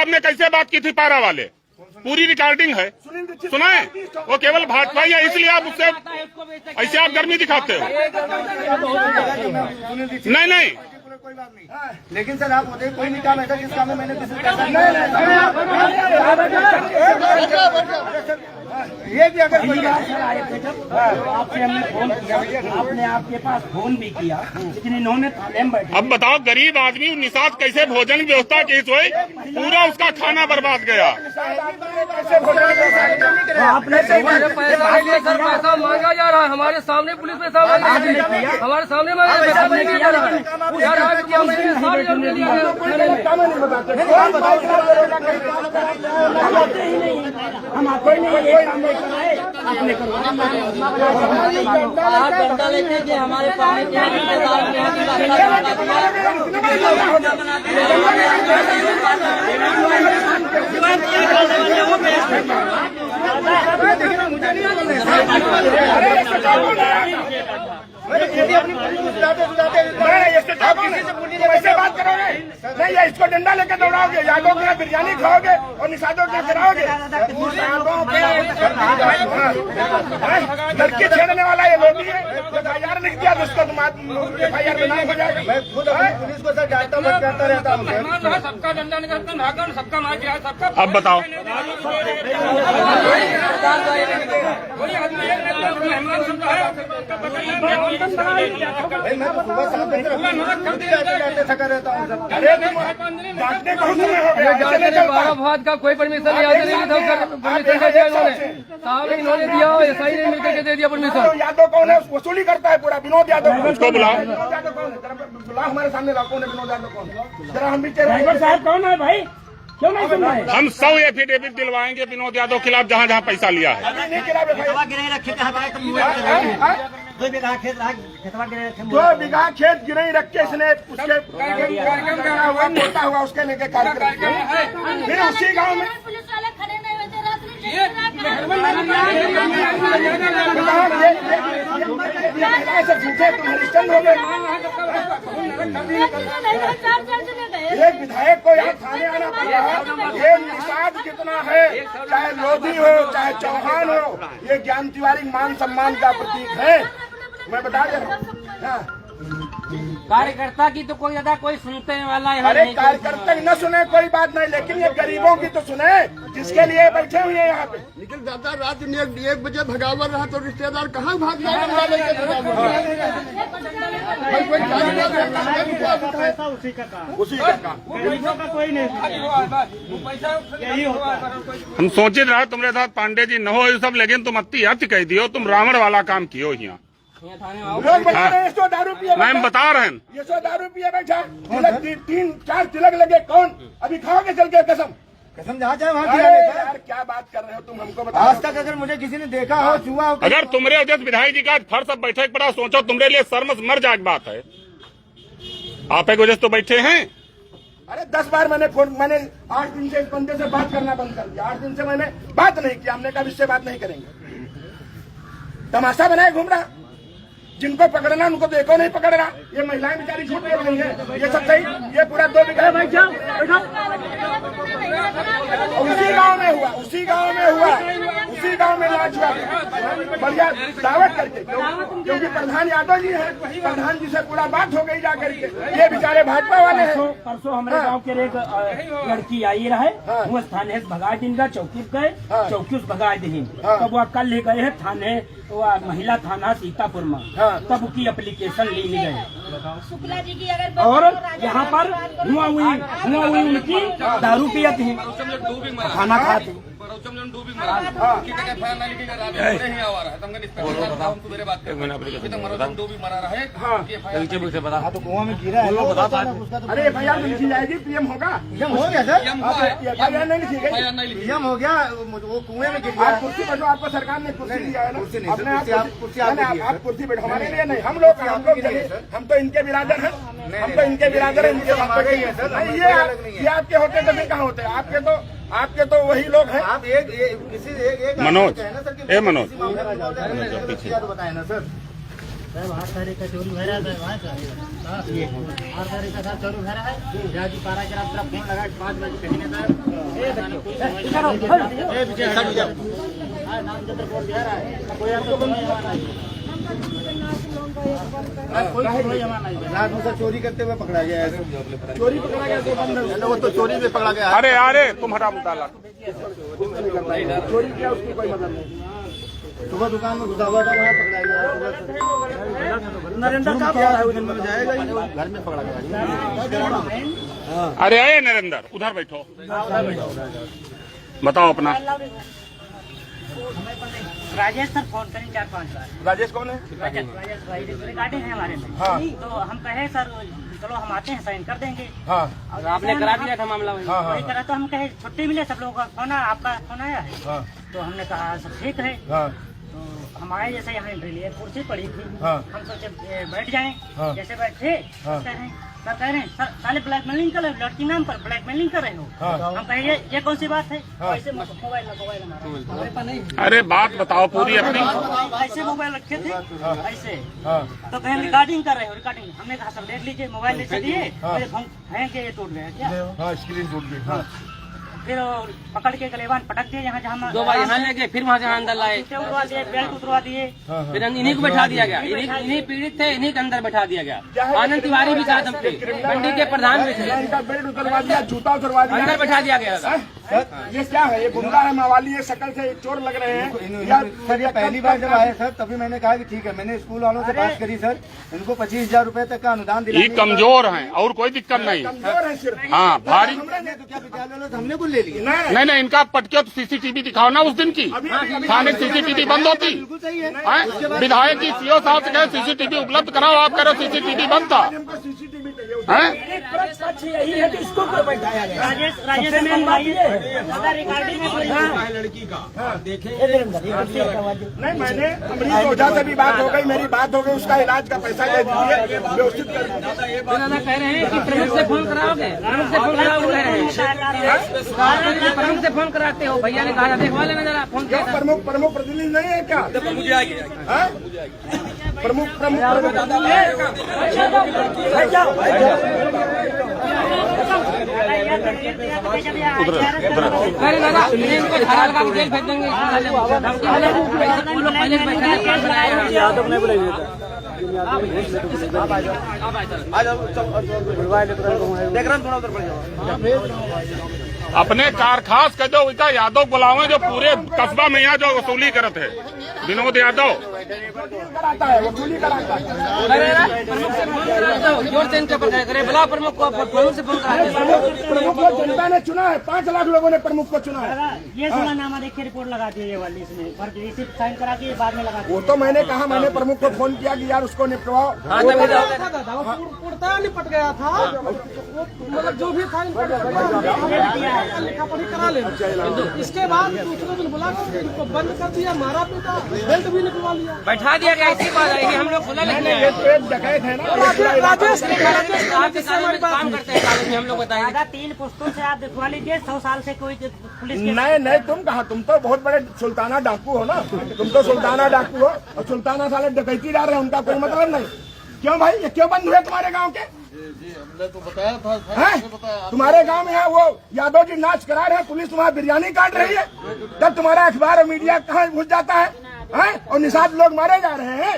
आपने कैसे बात की थी पारा वाले, पूरी रिकॉर्डिंग है, सुनाए। वो केवल भाजपा ही है, इसलिए आप उससे ऐसे आप गर्मी दिखाते हो। नहीं नहीं, कोई बात नहीं, लेकिन सर आप मुझे कोई नहीं काम है जिस काम में मैंने किसी ये भी अगर कोई आपसे हमने फोन किया, आपने आपके पास फोन भी किया, लेकिन इन्होंने थाने में बैठे। अब बताओ गरीब आदमी निषाद कैसे भोजन व्यवस्था की हुई, पूरा उसका खाना बर्बाद गया। आपने सर पैसा मांगा जा रहा है, हमारे सामने पुलिस पैसा मांगा, हमारे सामने मांगा पैसा नहीं किया जा रहा है। हम आपको नहीं काम नहीं कर रहे, आपने आप डंडा लेते कि हमारे पास कैसे बात करोगे? नहीं, ये इसको डंडा लेके दौड़ाओगे, यादव के यहाँ बिरयानी खाओगे और निषादों के गिराओगे। लड़की छेड़ने वाला ये लोग ही है, FIR लिख दिया तो उसको FIR में नाम हो जाएगा। मैं खुद पुलिस को सर डांटता रहता हूँ, सबका डंडा निकालता नागन, सबका मार दिया, सबका। अब बताओ, मैं तो सुबह 7 बजे थका रहता हूँ। अरे डांटने बहुत समय हो गया, 12 भात का कोई परमिशन याद नहीं था, परमिशन का दिया इन्होंने, साहब इन्होंने दिया, SI ने मिलकर के दे दिया परमिशन। यादव कौन है? वसूली करता है पूरा, विनोद यादव। उसको बुलाओ, विनोद यादव कौन है? बुलाओ हमारे सामने, कौन है विनोद यादव? कौन जरा हम भी ड्राइवर साहब कौन है भाई, क्यों नहीं सुन रहे? हम 100 एफिडेविट दिलवाएंगे विनोद यादव के खिलाफ जहाँ जहाँ पैसा लिया है। नहीं खिलाफ FIR। 2 बीघा खेत गिरई रख के इसने उसके हुआ मोटा हुआ उसके लेके कार्यक्रम, फिर उसी गांव में पुलिस वाले खड़े नहीं हुए थे, रात में झूठे तुम हरिश्चंद हो गए। एक विधायक को यहाँ थाने आना पड़ रहा है। ये निषाद कितना है, चाहे लोधी हो चाहे चौहान हो, ये ज्ञान तिवारी मान सम्मान का प्रतीक है, मैं बता दे रहा हूँ। कार्यकर्ता की तो कोई ज्यादा कोई सुनते वाला है। अरे कार्यकर्ता न सुने कोई बात नहीं, लेकिन ये गरीबों की तो सुने, जिसके लिए बैठे हुए हैं यहाँ पे। निखिल दादा रात में 1 बजे भगावर रहा तो रिश्तेदार कहाँ भाग जाए? उसी का काम कोई नहीं। हम सोचे रहा तुम्हारे साथ पांडे जी न हो ये सब, लेकिन तुम अति अति कह दियो, तुम रावण वाला काम कियो यहाँ। लोग बता रहे हैं 100 दारू पिए, मैम बता रहे हैं, ये 100 दारू पिए बैठा, तिलक 3-4 तिलक लगे, कौन अभी खाओगे चल के? कसम जहाँ चाहे वहाँ यार क्या बात कर रहे हो तुम, हमको बताओ। आज तक अगर मुझे किसी ने देखा हो छुआ हो, अगर तुम्हारे अध्यक्ष विधायक जी का फर्श अब बैठक पड़ा, सोचो तुम्हारे लिए शर्म मर जाए बात है। आप एक वजह तो बैठे हैं। अरे 10 बार मैंने 8 दिन से इस बंदे से बात करना बंद कर दिया, 8 दिन से मैंने बात नहीं किया, हमने कहा इससे बात नहीं करेंगे। तमाशा बनाए घूम रहा, जिनको पकड़ना उनको तो एको नहीं पकड़ रहा, ये महिलाएं बेचारी छूट रही है, ये सब सही। ये पूरा 2 बीघा उसी गांव में हुआ, उसी गांव में लाज हुआ, बढ़िया दावत करके, क्योंकि प्रधान यादव जी है, प्रधान जी से पूरा बात हो गई जाकर के, ये बेचारे भाजपा वाले हैं। परसों हमारे गांव के एक लड़की आई रहे, वो थाने से भगा दिन का चौकी गए, चौकी से भगा दिन, तब वो कल ले गए हैं थाने, महिला थाना सीतापुर में, तब उसकी एप्लीकेशन ले गए। शुक्ला जी की अगर और यहाँ पर हुआ हुई उनकी दारू पिया थी, खाना खाते। कुआं में गिरा है, अरे FIR में लिखी जाएगी, PM होगा, PM हो गया सर, FIR नहीं लिखी गई, PM हो गया, वो कुएं में गिर गया। आप कुर्सी बैठो, आपको सरकार ने कुर्सी दिया है ना, आप कुर्सी बैठो, हमारे लिए नहीं, हम लोग हम तो इनके बिरादर हैं, हम तो इनके बिरादर हैं, इनके ये आपके होते तो फिर कहाँ होते? आपके तो वही लोग हैं। आप एक मनोज, ए मनोज बताए ना सर, साहब 8 तारीख का चोरी भरा है 8 तारीख का साहब चोरी भरा है जाजी पारा के रात फोन लगा 5 बजे कहीं ना नाम जब रिपोर्ट दे रहा है कोई आपको कोई जमा नहीं रात में चोरी करते हुए पकड़ा गया है चोरी पकड़ा गया वो तो चोरी में पकड़ा गया अरे अरे तुम हटा मुताला चोरी किया उसकी कोई मतलब नहीं सुबह दुकान में घुसा हुआ था वहाँ पकड़ा गया नरेंद्र कहाँ है उधर में जाएगा घर में पकड़ा गया अरे आए नरेंद्र उधर बैठो बताओ अपना राजेश सर फोन करें 4-5 बार। राजेश कौन है? राजेश भाई रिकॉर्डिंग है हमारे में। हाँ। तो हम कहे सर चलो हम आते हैं साइन कर देंगे। हाँ। और आपने करा दिया था मामला वही। हाँ, हाँ, वही करा तो हम कहे छुट्टी मिले सब लोगों का फोन आपका फोन आया है। हाँ। तो हमने कहा सब ठीक है। हाँ। तो हम आए जैसे यहाँ एंट्री लिए कुर्सी पड़ी थी। हाँ। हम सोचे बैठ जाएं। हाँ। जैसे बैठे हाँ। सर कह रहे हैं सर साले ब्लैकमेलिंग कर रहे हो लड़की नाम पर ब्लैकमेलिंग कर रहे हो। हाँ। हम कहे ये कौन सी बात है? हाँ। ऐसे मोबाइल हमारा अरे बात बताओ पूरी अपनी ऐसे मोबाइल रखे थे ऐसे। हाँ। तो कहीं रिकॉर्डिंग कर रहे हो रिकॉर्डिंग हमने कहा सब देख लीजिए मोबाइल लेके दिए हाँ। मेरे फोन है कि ये टूट गया क्या? हाँ स्क्रीन टूट गई। हाँ। फिर पकड़ के गलेवान पटक दिए यहाँ जहाँ 2 बार यहाँ लेके फिर वहाँ से अंदर लाए जूते उतरवा दिए बेल्ट उतरवा दिए। फिर इन्हीं को बैठा दिया गया इन्हीं पीड़ित थे इन्हीं के अंदर बैठा दिया गया आनंद तिवारी भी साथ हम थे मंडी के प्रधान भी थे इनका बेल्ट उतरवा दिया जूता उतरवा दिया अंदर बैठा दिया गया था। ये क्या है? ये गुंडा है मवाली है शकल से चोर लग रहे हैं सर ये पहली बार जब आए सर तभी मैंने कहा कि ठीक है मैंने स्कूल वालों से बात करी सर इनको 25,000 रुपए तक का अनुदान दिला ये कमजोर हैं और कोई दिक्कत नहीं। कमजोर है सिर्फ। हाँ भारी तो क्या विद्यालय वालों से हमने कुछ ले लिया नहीं नहीं इनका पटके तो सीसीटीवी दिखाओ ना उस दिन की थाने सीसीटीवी बंद होती बिल्कुल सही है हैं? विधायक जी सीओ साहब से कहे सीसीटीवी उपलब्ध कराओ आप कह रहे सीसीटीवी बंद था सीसीटीवी चाहिए हैं? यही है कि इसको क्यों बैठाया गया? राजेश मेन बात ये है रिकॉर्डिंग है पूरी। नहीं मैंने अमरीश ओझा से भी बात हो गई मेरी बात हो गई उसका इलाज का पैसा दे दीजिए व्यवस्थित कर दीजिए। दादा कह रहे हैं कि प्रमुख से फोन कराओगे प्रमुख से फोन कराओगे कह रहे हैं प्रमुख से फोन कराते हो भैया ने कहा देखवा लेना जरा फोन क्यों प्रमुख प्रतिनिधि नहीं है क्या? हाँ? प्रमुख अरे दादा इनको धारा लगा के जेल भेज देंगे अपने कारखास के जो विका यादव बुलावे जो पूरे कस्बा में यहाँ जो वसूली करते है विनोद यादव कराता है वसूली कराता है। प्रमुख से फोन कराते हो जोर से इनके पकड़ करे बुला प्रमुख को प्रमुख से फोन कराते हो प्रमुख को जनता ने चुना है 5 लाख लोगों ने प्रमुख को चुना है। ये सुनानामा देखिए रिपोर्ट लगा दी ये वाली इसमें पर रिसिप्ट साइन करा के बाद में लगा वो तो मैंने कहा मैंने प्रमुख को फोन किया कि यार उसको निपटवाओ। पूर्णतः निपट गया था मतलब जो भी फाइन लिखा पढ़ी करा लेना। इसके बाद दूसरे दिन बुला कर इनको बंद कर दिया मारा पीटा बेल्ट भी निकलवा लिया बैठा दिया गया इसी बात है हम लोग खुला लिखने ये तो एक डकैत है ना। राजेश आपके सामने में काम करते हैं कॉलेज में हम लोग बताएंगे दादा 3 पुस्तकों से आप दिखवा लीजिए 100 साल से कोई पुलिस के नहीं तुम कहा तुम तो बहुत बड़े सुल्ताना डाकू हो ना। तुम तो सुल्ताना डाकू हो और सुल्ताना साले डकैती डाल रहे हैं उनका कोई मतलब नहीं। क्यों भाई ये क्यों बंद हुए तुम्हारे गांव के? हमने तो बताया था तुम्हारे गांव में है वो यादव जी नाच करा रहे हैं पुलिस वहाँ बिरयानी काट रही है तब तुम्हारा अखबार और मीडिया कहाँ घुस जाता है और निषाद लोग मारे जा रहे हैं।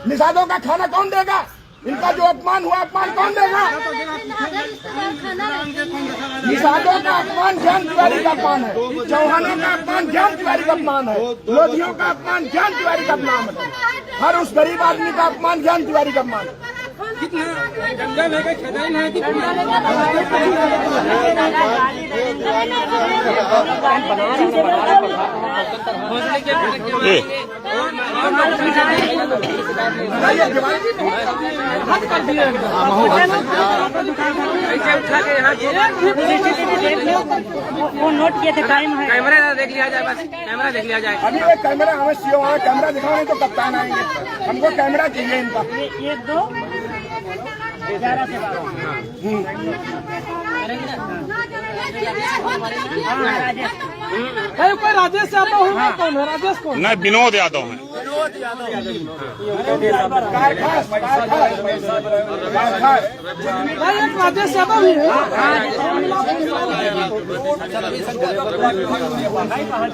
निषादों का खाना कौन देगा? इनका जो अपमान हुआ अपमान कौन देगा? निषादों का अपमान ज्ञान तिवारी का अपमान है चौहानों का अपमान ज्ञान तिवारी का अपमान है लोधियों का अपमान ज्ञान तिवारी का अपमान है हर उस गरीब आदमी का अपमान ज्ञान तिवारी का अपमान है। वो नोट किए थे टाइम है कैमरा देख लिया जाए बस कैमरा देख लिया जाए अभी ये कैमरा हमें सीओ वहाँ कैमरा दिखाओ नहीं तो कप्तान आएंगे हमको कैमरा चाहिए इनका 1 2 11 से 12 कोई राजेश यादव होगा कौन है राजेश कौन नहीं विनोद यादव है भाई एक राजेश यादव भी है,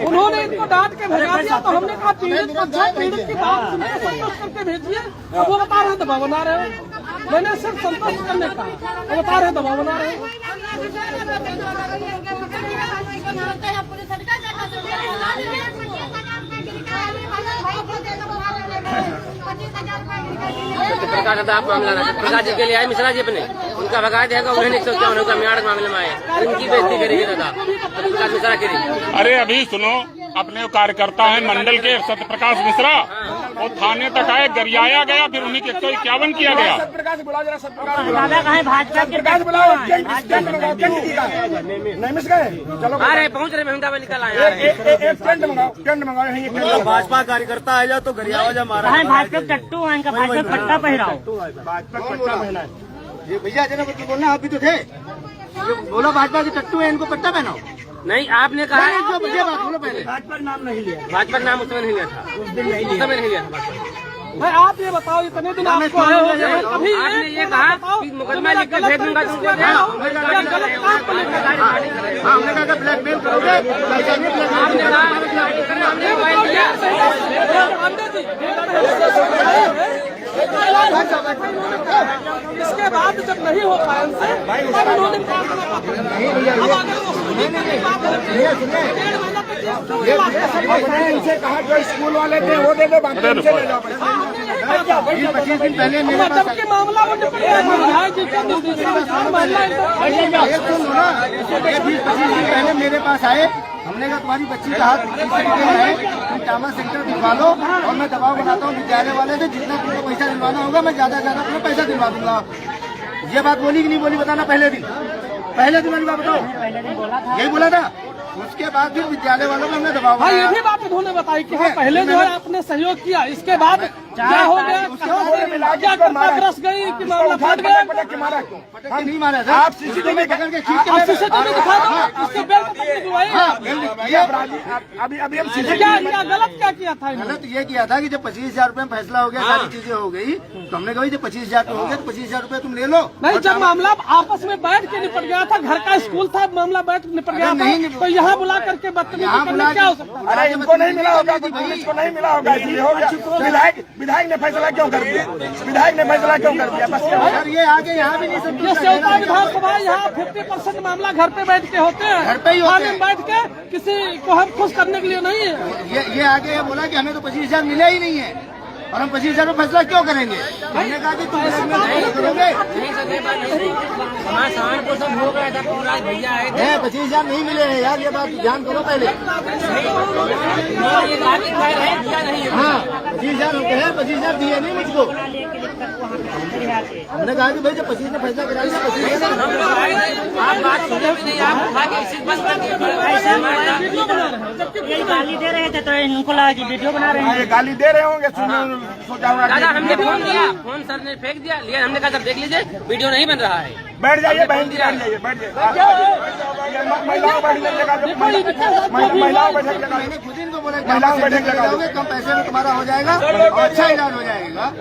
उन्होंने इनको डांट के भगा दिया तो हमने कहा पीड़ित को अच्छा पीड़ित की बात सुनकर संतोष करके भेजिए। अब वो बता रहे दबाव बना रहे हो, मैंने सिर्फ संतोष करने कहा, वो बता रहे दबाव बना रहे हो। प्रकाश आप मामला ना प्रकाश जी के लिए आए मिश्रा जी अपने उनका भगा देगा उन्हें 151 का म्याड़ मामले में आए उनकी बेइज्जती करेगी दादा प्रकाश मिश्रा करेगी। अरे अभी सुनो, अपने कार्यकर्ता है मंडल के सत्य प्रकाश मिश्रा, वो थाने तक आए, गरियाया गया, फिर उन्हीं के 151 किया गया। प्रकाश बुला जरा, सत्यप्रकाश दादा कहे भाजपा के प्रकाश बुलाओ, नहीं मिस गए, चलो अरे पहुंच रहे महंगा में निकल आए एक टेंट मंगाओ यहीं एक टेंट। भाजपा कार्यकर्ता आ जाओ तो गरियावा जा मारा भाजपा टट्टू है, इनका भाजपा पट्टा पहराओ। ये भैया जना बच्चे बोलना, आप भी तो थे, ये बोला भाजपा के टट्टू है, इनको पट्टा पहनाओ। नहीं आपने कहा ये बात बोलो पहले। भाजपा नाम नहीं लिया, भाजपा नाम उसमें नहीं लिया था, उस दिन नहीं लिया था भाजपा। भाई आप ये बताओ इतने दिन आपको आए हो गए, अभी आपने ये कहा कि मुकदमा लिख के भेज दूंगा तुमको, गलत काम को लेकर हमने कहा ब्लैकमेल करोगे, इसके बाद जब नहीं हो पाया उनसे तब उन्होंने इनसे कहा जो स्कूल वाले थे वो दे दो, बाकी उनसे ले जाओ पैसा। 25 दिन पहले मेरे पास जबकि मामला वो निपट गया विधायक जी का निर्देशानुसार मामला 25 दिन पहले मेरे पास आए, हमने कहा तुम्हारी बच्ची का हाथ है, तुम ट्रामा सेंटर दिलवा लो और मैं दबाव बनाता हूँ विद्यालय वाले से, जितना तुमको पैसा दिलवाना होगा मैं ज्यादा तुम्हें पैसा दिलवा दूंगा। ये बात बोली कि नहीं बोली बताना, पहले दिन वाली बात बताओ, यही बोला था। उसके बाद फिर विद्यालय वालों को हमने दबाव हाँ ये बनाया। भी बात उन्होंने बताई कि हाँ पहले जो है आपने सहयोग किया, इसके बाद क्या हो गया, क्या घटनाग्रस्त गई कि मामला फट गया। पटक के मारा क्यों? पटक के नहीं मारा था, आप सीसीटीवी पकड़ के खींच के आप सीसीटीवी दिखा दो, इसके बेल पर दिलवाई। अभी हम क्या गलत क्या किया था इन्होंने? गलत ये किया था कि जब 25,000 रूपये में फैसला हो गया, सारी चीजें हो गई, तो हमने कहा जब 25,000 हो गया तो 25,000 रूपये तुम ले लो। नहीं, जब मामला आपस में बैठ के निपट गया था, घर का स्कूल था, मामला बैठ निपट गया था, तो यहाँ बुला करके बदतमीजी करने क्या हो सकता है? अरे इनको नहीं मिला होगा, पुलिस को नहीं मिला होगा, इसलिए हो गया। विधायक ने फैसला क्यों कर दिया? विधायक ने फैसला क्यों कर दिया? बस सर ये आगे यहाँ भी नहीं ये सेवता विधानसभा यहाँ 50% मामला घर पे बैठ के होते हैं, घर पे ही होते हैं। थाने में बैठ के किसी को हम खुश करने के लिए नहीं है। ये आगे ये बोला कि हमें तो 25,000 मिला ही नहीं है और हम 25,000 में फैसला क्यों करेंगे। हमने कहा कि तुम करोगे, सामान को सब हो गया था पूरा, भैया आए थे 25,000 नहीं मिले हैं यार, ये बात ध्यान करो पहले। ये बात दिया नहीं है। हाँ 25,000 होते हैं, 25,000 दिए नहीं मुझको। हमने कहा कि भाई जब 25 ने फैसला करा दिया 25,000 आप बात सुने भी नहीं, आप उठा के इसी बस करके यही गाली दे रहे थे तो इनको लगा कि वीडियो बना रहे हैं। ये गाली दे रहे होंगे, सोचा होगा दादा हमने फोन किया, फोन सर ने फेंक दिया, लेकिन हमने कहा सर देख लीजिए वीडियो नहीं बन रहा है। बैठ जाइए बहन जी, बैठ जाइए, बैठ जाइए। महिलाओं बैठने जगह, महिलाओं बैठने जगह, मैंने खुद इनको बोला कम पैसे में तुम्हारा हो जाएगा और अच्छा इलाज हो जाएगा।